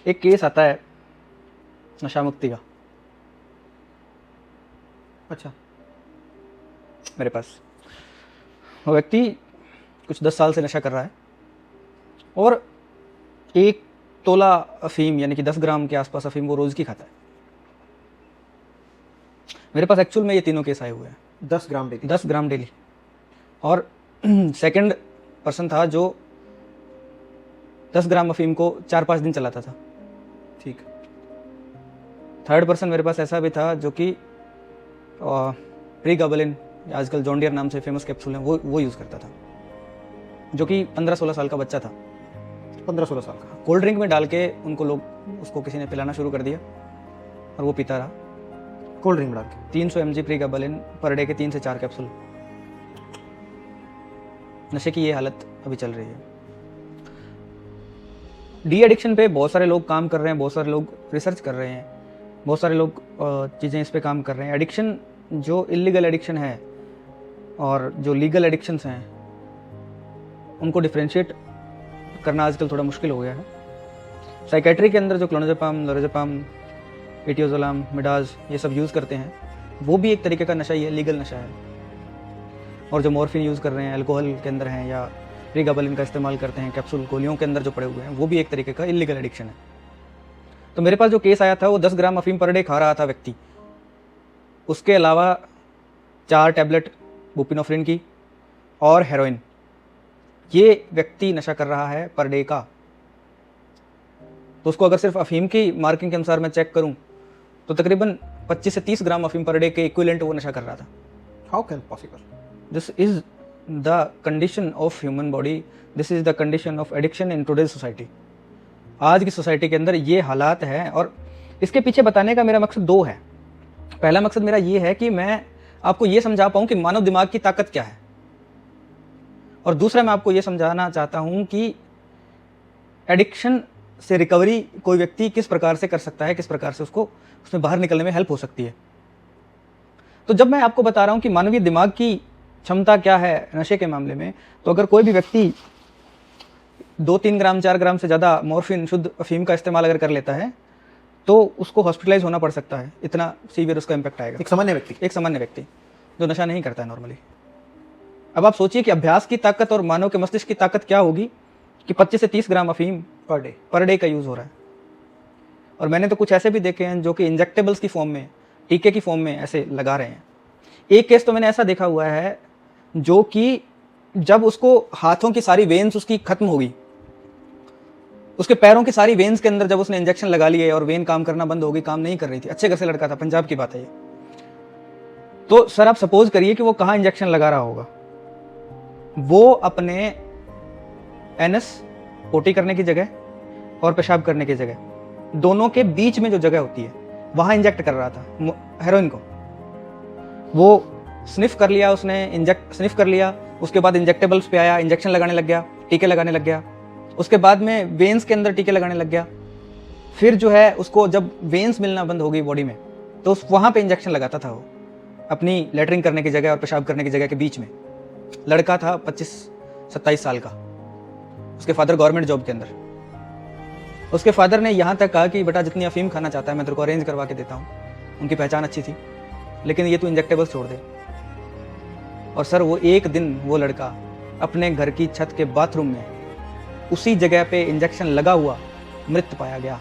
एक केस आता है नशा मुक्ति का अच्छा। मेरे पास। वो व्यक्ति कुछ 10 साल से नशा कर रहा है और 1 तोला अफीम यानी कि 10 ग्राम के आसपास अफीम वो रोज की खाता है। मेरे पास एक्चुअल में ये तीनों केस आए हुए हैं। 10 ग्राम डेली। 10 ग्राम डेली। और सेकंड पर्सन था जो 10 ग्राम अफीम को 4-5 दिन चलाता था। ठीक। थर्ड पर्सन मेरे पास ऐसा भी था जो कि प्रीगाबलिन, आजकल जॉन डियर नाम से फेमस कैप्सूल है, वो यूज़ करता था, जो कि 15-16 साल का बच्चा था। 15-16 साल का। कोल्ड ड्रिंक में डाल के उसको किसी ने पिलाना शुरू कर दिया और वो पीता रहा। कोल्ड ड्रिंक में डाल के 300 mg प्रीगाबलिन पर डे के 3 से 4 कैप्सूल। नशे की ये हालत अभी चल रही है। डी एडिक्शन पे बहुत सारे लोग काम कर रहे हैं, बहुत सारे लोग रिसर्च कर रहे हैं, बहुत सारे लोग चीज़ें इस पे काम कर रहे हैं। एडिक्शन जो इलीगल एडिक्शन है और जो लीगल एडिक्शंस हैं उनको डिफ्रेंशिएट करना आजकल थोड़ा मुश्किल हो गया है। साइकेट्री के अंदर जो क्लोनाज़ेपाम, लोराज़ेपाम, एटियोज़ोलाम, मिडाज ये सब यूज़ करते हैं, वो भी एक तरीके का नशा ही है, लीगल नशा है। और जो मॉर्फिन यूज़ कर रहे हैं, अल्कोहल के अंदर हैं, या प्रीगाबलिन का इस्तेमाल करते हैं, कैप्सूल गोलियों के अंदर जो पड़े हुए हैं, वो भी एक तरीके का इलीगल एडिक्शन है। तो मेरे पास जो केस आया था वो 10 ग्राम अफीम पर डे खा रहा था व्यक्ति। उसके अलावा 4 टैबलेट बुप्रेनोफ्रिन की और हेरोइन। ये व्यक्ति नशा कर रहा है पर डे का। तो उसको अगर सिर्फ अफीम की मार्किंग के अनुसार मैं चेक करूं तो तकरीबन 25 से 30 ग्राम अफीम पर डे के इक्विवेलेंट वो नशा कर रहा था। How can possible? This is the condition of human body, this is the condition of addiction in today's society. आज की सोसाइटी के अंदर ये हालात हैं और इसके पीछे बताने का मेरा मकसद 2 है। पहला मकसद मेरा ये है कि मैं आपको ये समझा पाऊं कि मानव दिमाग की ताकत क्या है, और दूसरा मैं आपको ये समझाना चाहता हूं कि एडिक्शन से रिकवरी कोई व्यक्ति किस प्रकार से कर सकता है, किस प्रकार से उसको उसमें बाहर निकलने में हेल्प हो सकती है। तो जब मैं आपको बता रहा हूं कि मानवीय दिमाग की क्षमता क्या है नशे के मामले में, तो अगर कोई भी व्यक्ति 2-3 ग्राम 4 ग्राम से ज़्यादा मॉर्फिन शुद्ध अफीम का इस्तेमाल अगर कर लेता है तो उसको हॉस्पिटलाइज होना पड़ सकता है। इतना सीवियर उसका इम्पैक्ट आएगा। एक सामान्य व्यक्ति जो नशा नहीं करता है नॉर्मली। अब आप सोचिए कि अभ्यास की ताकत और मानव के मस्तिष्क की ताकत क्या होगी कि 25 से 30 ग्राम अफीम पर डे का यूज़ हो रहा है। और मैंने तो कुछ ऐसे भी देखे हैं जो कि इंजेक्टेबल्स की फॉर्म में, टीके की फॉर्म में ऐसे लगा रहे हैं। एक केस तो मैंने ऐसा देखा हुआ है जो कि जब उसको हाथों की सारी वेन्स उसकी खत्म हो गई, उसके पैरों की सारी वेन्स के अंदर जब उसने इंजेक्शन लगा लिए और वेन काम करना बंद हो गई, काम नहीं कर रही थी, अच्छे घर से लड़का था, पंजाब की बात है ये, तो सर आप सपोज करिए कि वो कहाँ इंजेक्शन लगा रहा होगा। वो अपने एनस, पोटी करने की जगह और पेशाब करने की जगह, दोनों के बीच में जो जगह होती है वहां इंजेक्ट कर रहा था हेरोइन को। वो स्निफ कर लिया उसने, स्निफ कर लिया, उसके बाद इंजेक्टेबल्स पे आया, इंजेक्शन लगाने लग गया, टीके लगाने लग गया, उसके बाद में वेन्स के अंदर टीके लगाने लग गया। फिर जो है उसको जब वेन्स मिलना बंद हो गई बॉडी में तो वहां पे इंजेक्शन लगाता था वो अपनी लेटरिंग करने की जगह और पेशाब करने की जगह के बीच में। लड़का था 25-27 साल का, उसके फादर गवर्नमेंट जॉब के अंदर। उसके फादर ने यहाँ तक कहा कि बेटा जितनी अफीम खाना चाहता है मैं तेरे को अरेंज करवा के देता हूँ। उनकी पहचान अच्छी थी, लेकिन ये तू इंजेक्टेबल्स छोड़ दे। और सर वो एक दिन वो लड़का अपने घर की छत के बाथरूम में उसी जगह पे इंजेक्शन लगा हुआ मृत पाया गया।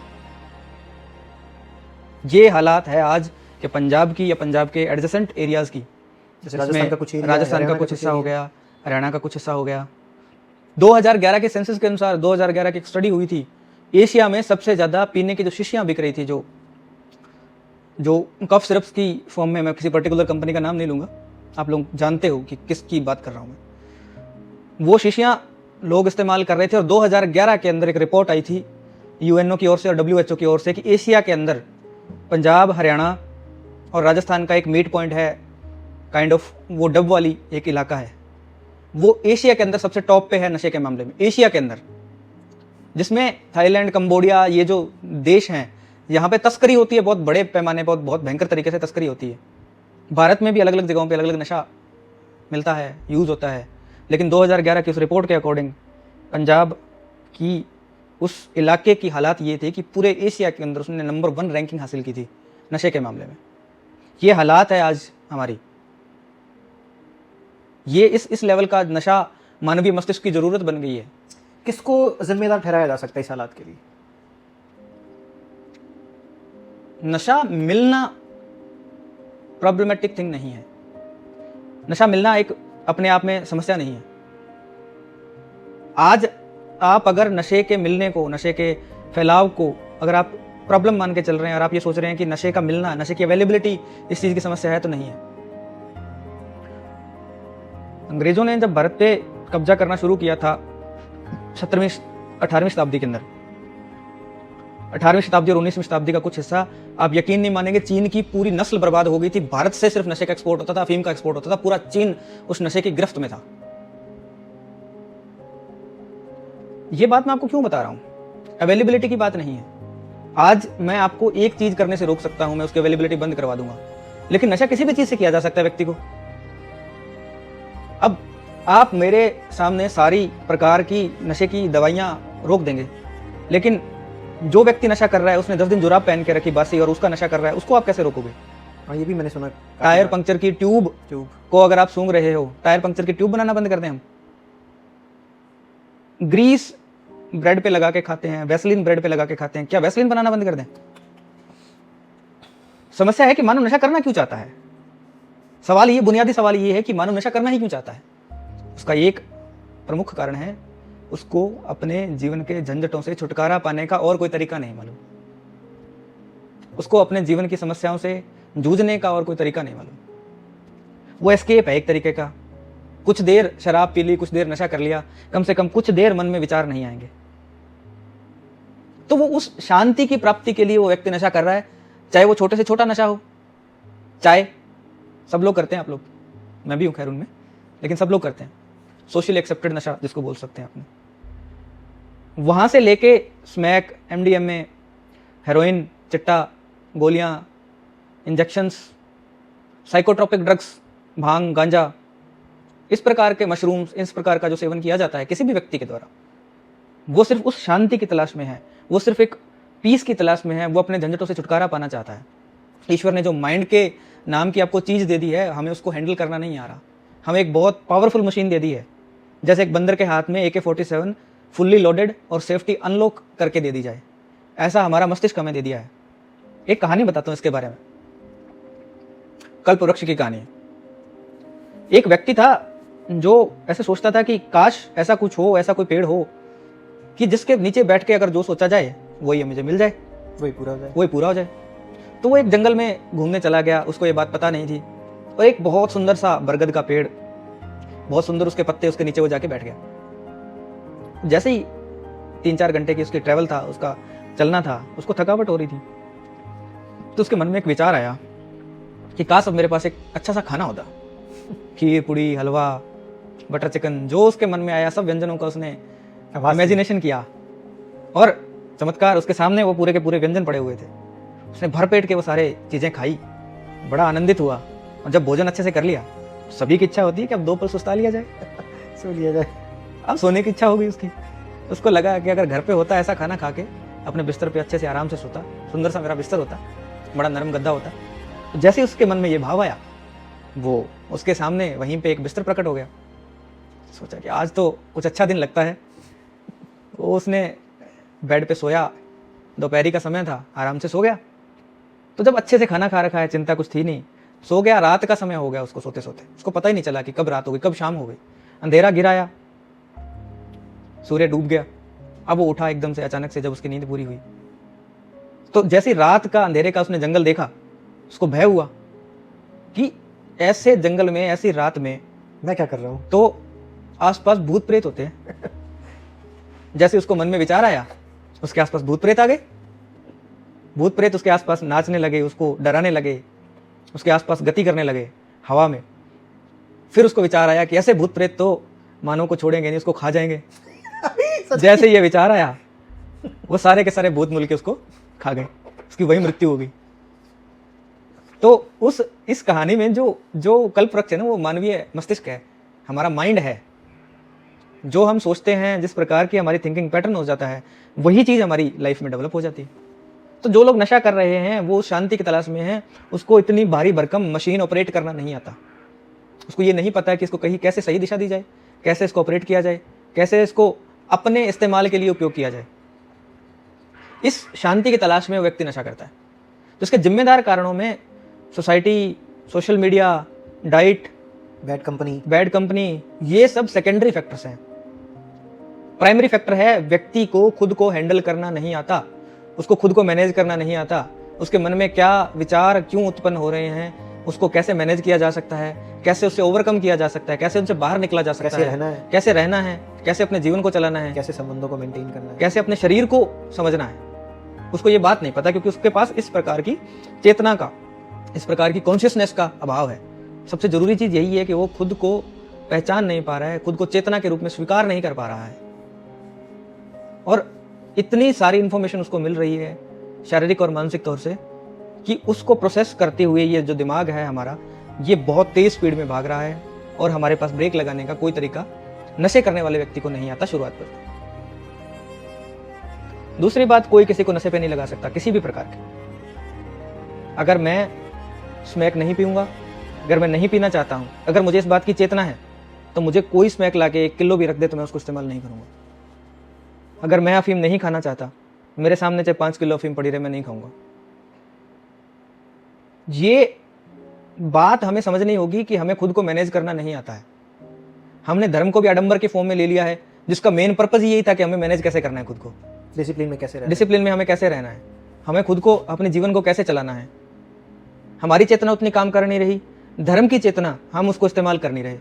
ये हालात है आज के पंजाब की या पंजाब के एडजेसेंट एरियाज की, जैसे राजस्थान का कुछ हिस्सा हो गया, हरियाणा का कुछ हिस्सा हो गया। 2011 के सेंसस के अनुसार 2011 की एक स्टडी हुई थी, एशिया में सबसे ज्यादा पीने की जो शीशियां बिक रही थी, जो कफ सिरप्स की फॉर्म में, मैं किसी पर्टिकुलर कंपनी का नाम नहीं लूंगा, आप लोग जानते हो कि किसकी बात कर रहा हूं मैं, वो शीशियां लोग इस्तेमाल कर रहे थे। और 2011 के अंदर एक रिपोर्ट आई थी यूएनओ की ओर से और डब्ल्यूएचओ की ओर से कि एशिया के अंदर पंजाब, हरियाणा और राजस्थान का एक मीट पॉइंट है, काइंड ऑफ वो डब वाली एक इलाका है, वो एशिया के अंदर सबसे टॉप पे है नशे के मामले में, एशिया के अंदर, जिसमें थाईलैंड, कंबोडिया, ये जो देश हैं यहाँ पे तस्करी होती है, बहुत बड़े पैमाने पर, बहुत भयंकर तरीके से तस्करी होती है। भारत में भी अलग अलग जगहों पे अलग अलग नशा मिलता है, यूज़ होता है, लेकिन 2011 की उस रिपोर्ट के अकॉर्डिंग पंजाब की उस इलाके की हालात ये थे कि पूरे एशिया के अंदर उसने नंबर 1 रैंकिंग हासिल की थी नशे के मामले में। ये हालात है आज हमारी। ये इस लेवल का नशा मानवीय मस्तिष्क की जरूरत बन गई है। किसको जिम्मेदार ठहराया जा सकता है इस हालात के लिए? नशा मिलना प्रॉब्लमेटिक थिंग नहीं है। नशा मिलना एक अपने आप में समस्या नहीं है। आज आप अगर नशे के मिलने को, नशे के फैलाव को अगर आप प्रॉब्लम मान के चल रहे हैं और आप ये सोच रहे हैं कि नशे का मिलना, नशे की अवेलेबिलिटी इस चीज की समस्या है, तो नहीं है। अंग्रेजों ने जब भारत पे कब्जा करना शुरू किया था 17वीं 18वीं शताब्दी के अंदर, 18वीं शताब्दी और 19वीं शताब्दी का कुछ हिस्सा, आप यकीन नहीं मानेंगे, चीन की पूरी नस्ल बर्बाद हो गई थी। भारत से सिर्फ नशे का एक्सपोर्ट होता था, अफीम का एक्सपोर्ट होता था। पूरा चीन उस नशे की गिरफ्त में था। ये बात मैं आपको क्यों बता रहा हूं? अवेलेबिलिटी की बात नहीं है। आज मैं आपको एक चीज करने से रोक सकता हूं, मैं उसकी अवेलेबिलिटी बंद करवा दूंगा, लेकिन नशा किसी भी चीज से किया जा सकता है व्यक्ति को। अब आप मेरे सामने सारी प्रकार की नशे की दवाइयां रोक देंगे, लेकिन जो व्यक्ति नशा कर रहा है उसने 10 दिन जुराब पहन के रखी बासी और उसका नशा कर रहा है, उसको आप कैसे रोकोगे? हाँ, ये भी मैंने सुना। टायर पंक्चर की ट्यूब को अगर आप सूंघ रहे हो, टायर पंक्चर की ट्यूब बनाना बंद कर दें हम। ग्रीस ब्रेड पे लगा के खाते हैं, वैसलीन ब्रेड पे लगा के खाते हैं, क्या वैसलीन बनाना बंद कर दें? समस्या है कि मानव नशा करना क्यों चाहता है। सवाल ये, बुनियादी सवाल ये है कि मानव नशा करना ही क्यों चाहता है। उसका एक प्रमुख कारण है, उसको अपने जीवन के झंझटों से छुटकारा पाने का और कोई तरीका नहीं मालूम। उसको अपने जीवन की समस्याओं से जूझने का और कोई तरीका नहीं मालूम। वो एस्केप है एक तरीके का। कुछ देर शराब पी ली, कुछ देर नशा कर लिया, कम से कम कुछ देर मन में विचार नहीं आएंगे, तो वो उस शांति की प्राप्ति के लिए वो व्यक्ति नशा कर रहा है। चाहे वो छोटे से छोटा नशा हो, चाहे सब लोग करते हैं, आप लोग, मैं भी हूं खैर उनमें, लेकिन सब लोग करते हैं, सोशली एक्सेप्टेड नशा जिसको बोल सकते हैं अपने, वहां से लेके स्मैक, MDMA, हेरोइन, चिट्टा, गोलियां, इंजेक्शंस, साइकोट्रोपिक ड्रग्स, भांग, गांजा, इस प्रकार के मशरूम्स, इस प्रकार का जो सेवन किया जाता है किसी भी व्यक्ति के द्वारा, वो सिर्फ उस शांति की तलाश में है, वो सिर्फ एक पीस की तलाश में है, वो अपने झंझटों से छुटकारा पाना चाहता है। ईश्वर ने जो माइंड के नाम की आपको चीज दे दी है, हमें उसको हैंडल करना नहीं आ रहा। हमें एक बहुत पावरफुल मशीन दे दी है, जैसे एक बंदर के हाथ में AK-47 फुल्ली लोडेड और सेफ्टी अनलॉक करके दे दी जाए, ऐसा हमारा मस्तिष्क हमें दे दिया है। एक कहानी बताता हूं इसके बारे में, कल्प वृक्ष की कहानी। एक व्यक्ति था जो ऐसे सोचता था कि काश ऐसा कुछ हो, ऐसा कोई पेड़ हो कि जिसके नीचे बैठ के अगर जो सोचा जाए वही मुझे मिल जाए, वही पूरा हो जाए। तो वो एक जंगल में घूमने चला गया, उसको ये बात पता नहीं थी, और एक बहुत सुंदर सा बरगद का पेड़, बहुत सुंदर उसके पत्ते, उसके नीचे वो जाके बैठ गया। जैसे ही 3-4 घंटे की उसकी ट्रैवल था, उसका चलना था, उसको थकावट हो रही थी, तो उसके मन में एक विचार आया कि काश अब मेरे पास एक अच्छा सा खाना होता, खीर, पूड़ी, हलवा, बटर चिकन, जो उसके मन में आया सब व्यंजनों का उसने इमेजिनेशन किया, और चमत्कार, उसके सामने वो पूरे के पूरे व्यंजन पड़े हुए थे। उसने भर पेट के वो सारे चीजें खाई, बड़ा आनंदित हुआ, और जब भोजन अच्छे से कर लिया, सभी की इच्छा होती है कि अब 2 पल सुस्ता लिया जाए, सो लिया जाए। अब सोने की इच्छा हो गई उसकी। उसको लगा कि अगर घर पे होता ऐसा खाना खा के, अपने बिस्तर पे अच्छे से आराम से सोता, सुंदर सा मेरा बिस्तर होता, बड़ा नरम गद्दा होता। तो जैसे उसके मन में ये भाव आया, वो उसके सामने वहीं पे एक बिस्तर प्रकट हो गया। सोचा कि आज तो कुछ अच्छा दिन लगता है। वो उसने बेड पे सोया, दोपहरी का समय था, आराम से सो गया। तो जब अच्छे से खाना खा रखा है, चिंता कुछ थी नहीं, सो गया। रात का समय हो गया उसको सोते सोते, उसको पता ही नहीं चला कि कब रात हो गई, कब शाम हो गई। अंधेरा गिराया, सूर्य डूब गया। अब वो उठा एकदम से अचानक से, जब उसकी नींद पूरी हुई, तो जैसे रात का अंधेरे का उसने जंगल देखा, उसको भय हुआ कि ऐसे जंगल में, ऐसी रात में मैं क्या कर रहा हूँ। तो आसपास भूत प्रेत होते हैं। जैसे उसको मन में विचार आया, उसके आसपास भूत प्रेत आ गए। भूत प्रेत उसके आसपास नाचने लगे, उसको डराने लगे, उसके आसपास गति करने लगे हवा में। फिर उसको विचार आया कि ऐसे भूत प्रेत तो मानव को छोड़ेंगे नहीं, उसको खा जाएंगे। जैसे ये विचार आया, वो सारे के सारे भूत मिल के उसको खा गए, उसकी वही मृत्यु हो गई। तो इस कहानी में जो कल्प वृक्ष है ना, वो मानवीय मस्तिष्क है, हमारा माइंड है। जो हम सोचते हैं, जिस प्रकार की हमारी थिंकिंग पैटर्न हो जाता है, वही चीज़ हमारी लाइफ में डेवलप हो जाती है। तो जो लोग नशा कर रहे हैं वो शांति की तलाश में हैं, उसको इतनी भारी भरकम मशीन ऑपरेट करना नहीं आता। उसको ये नहीं पता है कि इसको कहीं कैसे सही दिशा दी जाए, कैसे इसको ऑपरेट किया जाए, कैसे इसको अपने इस्तेमाल के लिए उपयोग किया जाए। इस शांति की तलाश में वो व्यक्ति नशा करता है। तो इसके जिम्मेदार कारणों में society, social media, diet, bad company, ये सब सेकेंडरी फैक्टर्स हैं। प्राइमरी फैक्टर है व्यक्ति को खुद को हैंडल करना नहीं आता, उसको खुद को मैनेज करना नहीं आता, उसके मन में क्या विचार क्यों उत्पन्न हो रहे हैं, उसको कैसे मैनेज किया जा सकता है, कैसे उससे ओवरकम किया जा सकता है, कैसे उनसे बाहर निकला जा सकता है, कैसे रहना है, कैसे अपने जीवन को चलाना है, कैसे संबंधों को मेंटेन करना है, कैसे अपने शरीर को समझना है। उसको ये बात नहीं पता क्योंकि उसके पास इस प्रकार की चेतना का, इस प्रकार की कॉन्शियसनेस का अभाव है। सबसे जरूरी चीज यही है कि वो खुद को पहचान नहीं पा रहा है, खुद को चेतना के रूप में स्वीकार नहीं कर पा रहा है। और इतनी सारी इंफॉर्मेशन उसको मिल रही है शारीरिक और मानसिक तौर से कि उसको प्रोसेस करते हुए ये जो दिमाग है हमारा, ये बहुत तेज स्पीड में भाग रहा है और हमारे पास ब्रेक लगाने का कोई तरीका नशे करने वाले व्यक्ति को नहीं आता शुरुआत पर। दूसरी बात, कोई किसी को नशे पे नहीं लगा सकता किसी भी प्रकार के। अगर मैं स्मैक नहीं पीऊंगा, अगर मैं नहीं पीना चाहता हूं, अगर मुझे इस बात की चेतना है, तो मुझे कोई स्मैक लाके 1 किलो भी रख दे तो मैं उसको इस्तेमाल नहीं करूंगा। अगर मैं अफीम नहीं खाना चाहता, मेरे सामने चाहे 5 किलो अफीम पड़ी रहे, मैं नहीं खाऊंगा। ये बात हमें समझनी होगी कि हमें खुद को मैनेज करना नहीं आता है। हमने धर्म को भी आडंबर के फॉर्म में ले लिया है, जिसका मेन पर्पस यही था कि हमें मैनेज कैसे करना है खुद को, डिसिप्लिन में कैसे रहना है, डिसिप्लिन में हमें कैसे रहना है, हमें खुद को, अपने जीवन को कैसे चलाना है। हमारी चेतना उतनी काम कर नहीं रही, धर्म की चेतना हम उसको इस्तेमाल कर नहीं रहे।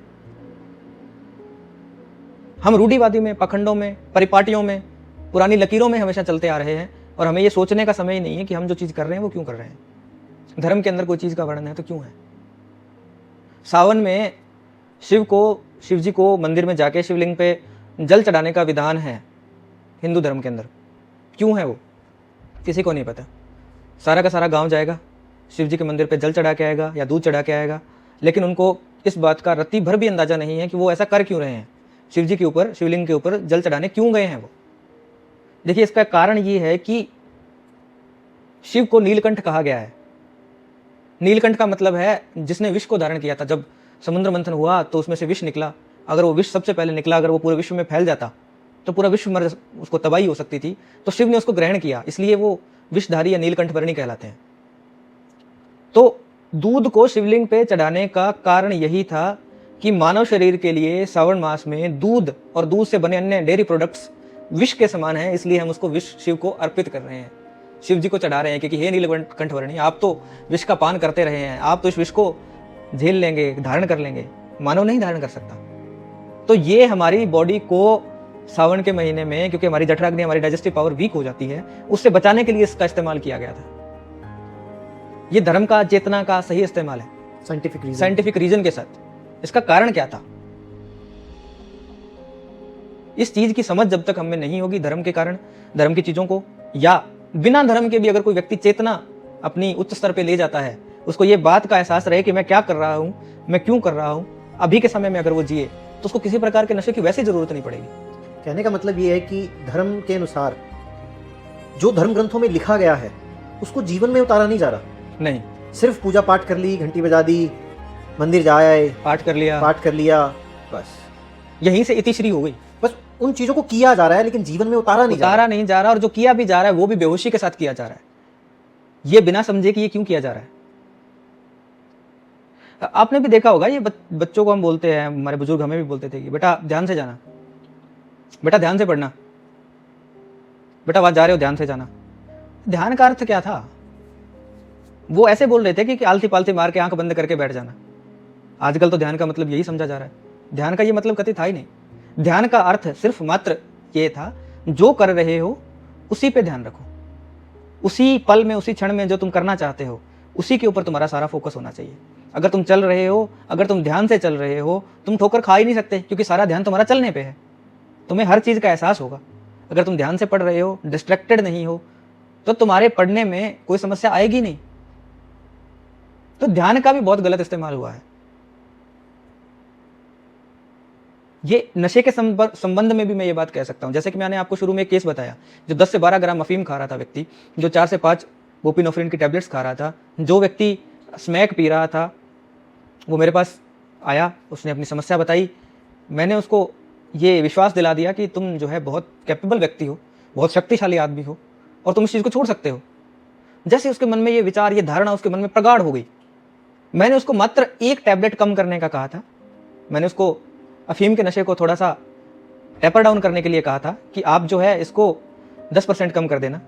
हम रूढ़िवादी में, पखंडों में, परिपाटियों में, पुरानी लकीरों में हमेशा चलते आ रहे हैं और हमें यह सोचने का समय ही नहीं है कि हम जो चीज कर रहे हैं वो क्यों कर रहे हैं। धर्म के अंदर कोई चीज का वर्णन है तो क्यों है। सावन में शिव जी को मंदिर में जाके शिवलिंग पे जल चढ़ाने का विधान है हिंदू धर्म के अंदर। क्यों है वो किसी को नहीं पता। सारा का सारा गांव जाएगा, शिव जी के मंदिर पे जल चढ़ा के आएगा या दूध चढ़ा के आएगा, लेकिन उनको इस बात का रत्ती भर भी अंदाजा नहीं है कि वो ऐसा कर क्यों रहे हैं। शिव जी के ऊपर, शिवलिंग के ऊपर जल चढ़ाने क्यों गए हैं वो। देखिए, इसका कारण ये है कि शिव को नीलकंठ कहा गया है। नीलकंठ का मतलब है जिसने विष को धारण किया था। जब समुद्र मंथन हुआ तो उसमें से विष निकला। अगर वो विष सबसे पहले निकला, अगर वो पूरे विश्व में फैल जाता तो पूरा विश्व मर, उसको तबाही हो सकती थी। तो शिव ने उसको ग्रहण किया, इसलिए वो विषधारी या नीलकंठ वर्णी कहलाते हैं। तो दूध को शिवलिंग पे चढ़ाने का कारण यही था कि मानव शरीर के लिए श्रावण मास में दूध और दूध से बने अन्य डेयरी प्रोडक्ट्स विष के समान है, इसलिए हम उसको विष शिव को अर्पित कर रहे हैं, शिव जी को चढ़ा रहे हैं। क्योंकि हे नीलकंठ वर्णी, आप तो विष का पान करते रहे हैं, आप तो इस विष को झेल लेंगे, धारण कर लेंगे, मानव नहीं धारण कर सकता। तो ये हमारी बॉडी को सावन के महीने में, क्योंकि हमारी जठराग्नि, हमारी डाइजेस्टिव पावर वीक हो जाती है, उससे बचाने के लिए इसका इस्तेमाल किया गया था। ये धर्म का, चेतना का सही इस्तेमाल है साइंटिफिक रीजन के साथ। इसका कारण क्या था, इस चीज की समझ जब तक हमें नहीं होगी, धर्म के कारण, धर्म की चीजों को, या बिना धर्म के भी अगर कोई व्यक्ति चेतना अपनी उच्च स्तर पे ले जाता है, उसको ये बात का एहसास रहे कि मैं क्या कर रहा हूं, मैं क्यों कर रहा हूं, अभी के समय में अगर वो जिए, तो उसको किसी प्रकार के नशे की वैसे जरूरत नहीं पड़ेगी। कहने का मतलब ये है कि धर्म के अनुसार जो धर्म ग्रंथों में लिखा गया है उसको जीवन में उतारा नहीं जा रहा। नहीं, सिर्फ पूजा पाठ कर ली, घंटी बजा दी, मंदिर जा आए, पाठ कर लिया, बस यहीं से इतिश्री हो गई। बस उन चीजों को किया जा रहा है, लेकिन जीवन में उतारा नहीं जा रहा। और जो किया भी जा रहा है वो भी बेहोशी के साथ किया जा रहा है, ये बिना समझे कि ये क्यों किया जा रहा है। आपने भी देखा होगा, ये बच्चों को हम बोलते हैं, हमारे बुजुर्ग हमें भी बोलते थे कि बेटा ध्यान से जाना, बेटा ध्यान से पढ़ना, बेटा वहां जा रहे हो ध्यान से जाना। ध्यान का अर्थ क्या था? वो ऐसे बोल रहे थे कि आलती पालती मार के आंख बंद करके बैठ जाना। आजकल तो ध्यान का मतलब यही समझा जा रहा है। ध्यान का ये मतलब कभी था ही नहीं। ध्यान का अर्थ सिर्फ मात्र ये था, जो कर रहे हो उसी पे ध्यान रखो, उसी पल में, उसी क्षण में जो तुम करना चाहते हो उसी के ऊपर तुम्हारा सारा फोकस होना चाहिए। अगर तुम चल रहे हो, अगर तुम ध्यान से चल रहे हो, तुम ठोकर खा ही नहीं सकते, क्योंकि सारा ध्यान तुम्हारा चलने पे है। तुम्हें हर चीज का एहसास होगा। अगर तुम ध्यान से पढ़ रहे हो, डिस्ट्रैक्टेड नहीं हो, तो तुम्हारे पढ़ने में कोई समस्या आएगी नहीं। तो ध्यान का भी बहुत गलत इस्तेमाल हुआ है। ये नशे के संबंध में भी मैं ये बात कह सकता हूँ। जैसे कि मैंने आपको शुरू में एक केस बताया, जो 10 से 12 ग्राम अफीम खा रहा था व्यक्ति, जो 4 से 5 बुप्रेनोफ्रिन की टैबलेट्स खा रहा था, जो व्यक्ति स्मैक पी रहा था, वो मेरे पास आया, उसने अपनी समस्या बताई। मैंने उसको ये विश्वास दिला दिया कि तुम जो है बहुत कैपेबल व्यक्ति हो, बहुत शक्तिशाली आदमी हो और तुम इस चीज़ को छोड़ सकते हो। जैसे उसके मन में ये विचार, ये धारणा उसके मन में प्रगाढ़ हो गई, मैंने उसको मात्र एक टैबलेट कम करने का कहा था। मैंने उसको अफीम के नशे को थोड़ा सा टेपर डाउन करने के लिए कहा था कि आप जो है इसको 10% कम कर देना,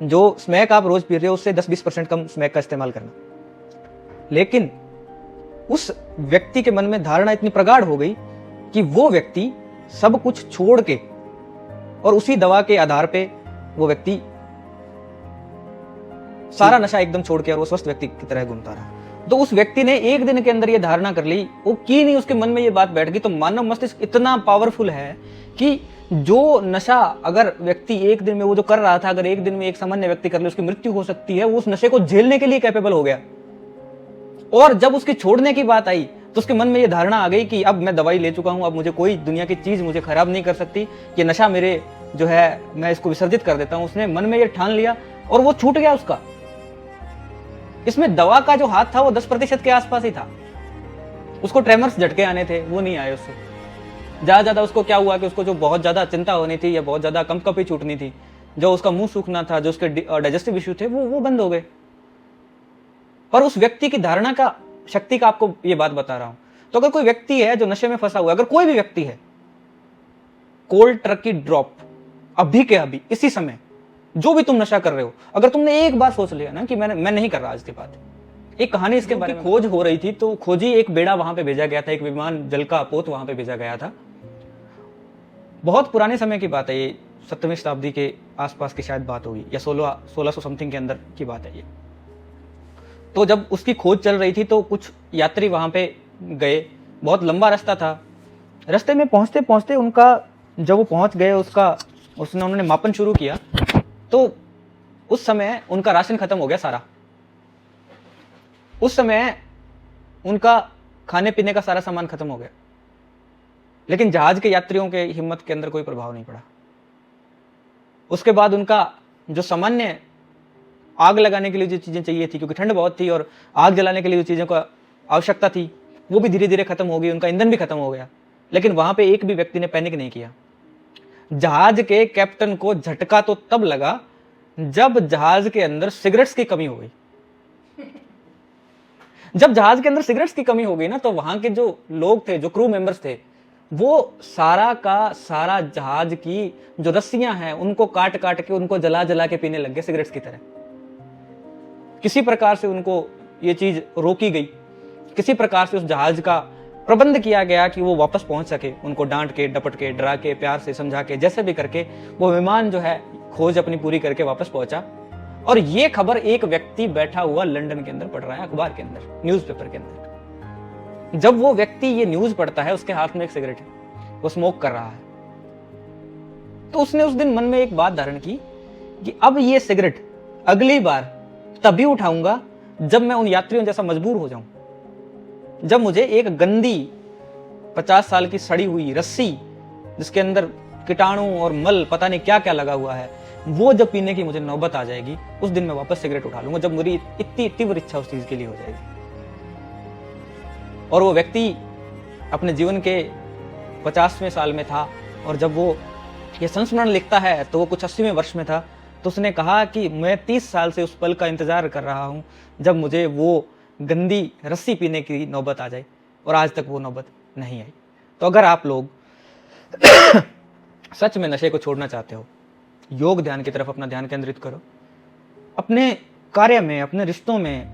जो स्मैक आप रोज पी रहे हो उससे 10-20% कम स्मैक का इस्तेमाल करना। लेकिन उस व्यक्ति के मन में धारणा इतनी प्रगाढ़ हो गई कि वो व्यक्ति सब कुछ छोड़ के और उसी दवा के आधार पे वो व्यक्ति सारा नशा एकदम छोड़ के और वो स्वस्थ व्यक्ति की तरह घूमता रहा। तो उस व्यक्ति ने एक दिन के अंदर ये धारणा कर ली, वो की नहीं, उसके मन में ये बात बैठ गई। तो मानव मस्तिष्क इतना पावरफुल है कि जो नशा अगर व्यक्ति एक दिन में वो जो कर रहा था, अगर एक दिन में एक सामान्य व्यक्ति कर ले उसकी मृत्यु हो सकती है, वो उस नशे को झेलने के लिए कैपेबल हो गया। और जब उसकी छोड़ने की बात आई तो उसके मन में ये धारणा आ गई कि अब मैं दवाई ले चुका हूं, अब मुझे कोई दुनिया की चीज मुझे खराब नहीं कर सकती, ये नशा मेरे जो है मैं इसको विसर्जित कर देता हूं। उसने मन में ये ठान लिया और वो छूट गया उसका। इसमें दवा का जो हाथ था वो 10% के आसपास ही था। उसको ट्रेमर्स झटके आने थे, वो नहीं आए उससे। ज्यादा उसको क्या हुआ कि उसको जो बहुत ज्यादा चिंता होनी थी या बहुत ज्यादा कंपकपी छूटनी थी, जो उसका मुंह सूखना था, जो उसके डाइजेस्टिव इश्यू थे, वो बंद हो गए। पर उस व्यक्ति की धारणा का शक्ति का आपको ये बात बता रहा हूं। तो अगर कोई व्यक्ति है जो नशे में फंसा हुआ है, अगर कोई भी व्यक्ति है, कोल्ड टर्की ड्रॉप अभी के अभी इसी समय जो भी तुम नशा कर रहे हो, अगर तुमने एक बार सोच लिया ना कि मैं नहीं कर रहा आज की बात। एक कहानी इसके बारे में खोज हो रही थी, तो खोजी एक बेड़ा वहां पे भेजा गया था, एक विमान जल का पोत वहां पे भेजा गया था। बहुत पुराने समय की बात है ये, 17वीं शताब्दी के आसपास की शायद बात होगी या 1600 समथिंग के अंदर की बात है ये। तो जब उसकी खोज चल रही थी तो कुछ यात्री वहां पे गए, बहुत लंबा रास्ता था। रास्ते में पहुंचते पहुंचते उनका जब वो पहुंच गए उन्होंने मापन शुरू किया, तो उस समय उनका राशन खत्म हो गया सारा। उस समय उनका खाने पीने का सारा सामान खत्म हो गया। लेकिन जहाज के यात्रियों के हिम्मत के अंदर कोई प्रभाव नहीं पड़ा। उसके बाद उनका जो सामान्य आग लगाने के लिए जो चीजें चाहिए थी, क्योंकि ठंड बहुत थी और आग जलाने के लिए जो चीजों का आवश्यकता थी वो भी धीरे धीरे खत्म हो गई, उनका ईंधन भी खत्म हो गया। लेकिन वहां पे एक भी व्यक्ति ने पैनिक नहीं किया। जहाज के कैप्टन को झटका तो तब लगा जब जहाज के अंदर सिगरेट्स की कमी हो गई। जब जहाज के अंदर सिगरेट्स की कमी हो गई ना, तो वहां के जो लोग थे, जो क्रू मेंबर्स थे, वो सारा का सारा जहाज की जो रस्सियां हैं उनको काट काट के, उनको जला जला के पीने लग गए सिगरेट्स की तरह। किसी प्रकार से उनको ये चीज रोकी गई, किसी प्रकार से उस जहाज का प्रबंध किया गया कि वो वापस पहुंच सके। उनको डांट के, डपट के, डरा के, प्यार से समझा के, जैसे भी करके वो विमान जो है खोज अपनी पूरी करके वापस पहुंचा। और ये खबर एक व्यक्ति बैठा हुआ लंदन के अंदर पढ़ रहा है, अखबार के अंदर, न्यूज़पेपर के अंदर। जब वो व्यक्ति ये न्यूज पढ़ता है, उसके हाथ में एक सिगरेट है, वो स्मोक कर रहा है, तो उसने उस दिन मन में एक बात धारण की कि अब ये सिगरेट अगली बार तभी उठाऊंगा जब मैं उन यात्रियों जैसा मजबूर हो जाऊं, जब मुझे एक गंदी 50 साल की सड़ी हुई रस्सी जिसके अंदर कीटाणु और मल पता नहीं क्या क्या लगा हुआ है, वो जब पीने की मुझे नौबत आ जाएगी, उस दिन मैं वापस सिगरेट उठा लूंगा, जब मेरी इतनी तीव्र इच्छा उस चीज के लिए हो जाएगी। और वो व्यक्ति अपने जीवन के 50वें साल में था, और जब वो ये संस्मरण लिखता है तो वो कुछ 80वें वर्ष में था। तो उसने कहा कि मैं 30 साल से उस पल का इंतजार कर रहा हूं जब मुझे वो गंदी रस्सी पीने की नौबत आ जाए, और आज तक वो नौबत नहीं आई। तो अगर आप लोग सच में नशे को छोड़ना चाहते हो, योग ध्यान की तरफ अपना ध्यान केंद्रित करो। अपने कार्य में, अपने रिश्तों में,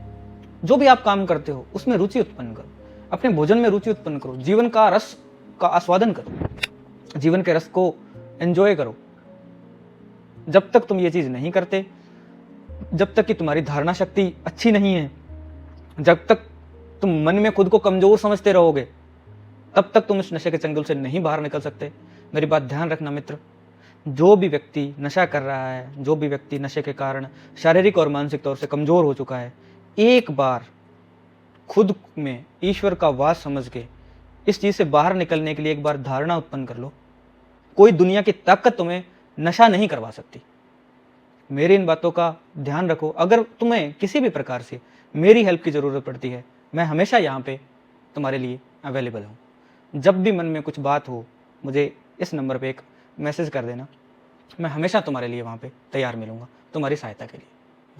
जो भी आप काम करते हो उसमें रुचि उत्पन्न करो। अपने भोजन में रुचि उत्पन्न करो। जीवन का रस का आस्वादन करो, जीवन के रस को एंजॉय करो। जब तक तुम ये चीज नहीं करते, जब तक कि तुम्हारी धारणा शक्ति अच्छी नहीं है, जब तक तुम मन में खुद को कमजोर समझते रहोगे, तब तक तुम इस नशे के चंगुल से नहीं बाहर निकल सकते। मेरी बात ध्यान रखना मित्र, जो भी व्यक्ति नशा कर रहा है, जो भी व्यक्ति नशे के कारण शारीरिक और मानसिक तौर से कमजोर हो चुका है, एक बार खुद में ईश्वर का वास समझ के इस चीज़ से बाहर निकलने के लिए एक बार धारणा उत्पन्न कर लो, कोई दुनिया की ताकत तुम्हें नशा नहीं करवा सकती। मेरी इन बातों का ध्यान रखो। अगर तुम्हें किसी भी प्रकार से मेरी हेल्प की ज़रूरत पड़ती है, मैं हमेशा यहाँ पे तुम्हारे लिए अवेलेबल हूँ। जब भी मन में कुछ बात हो, मुझे इस नंबर पे एक मैसेज कर देना। मैं हमेशा तुम्हारे लिए वहाँ पे तैयार मिलूँगा तुम्हारी सहायता के लिए।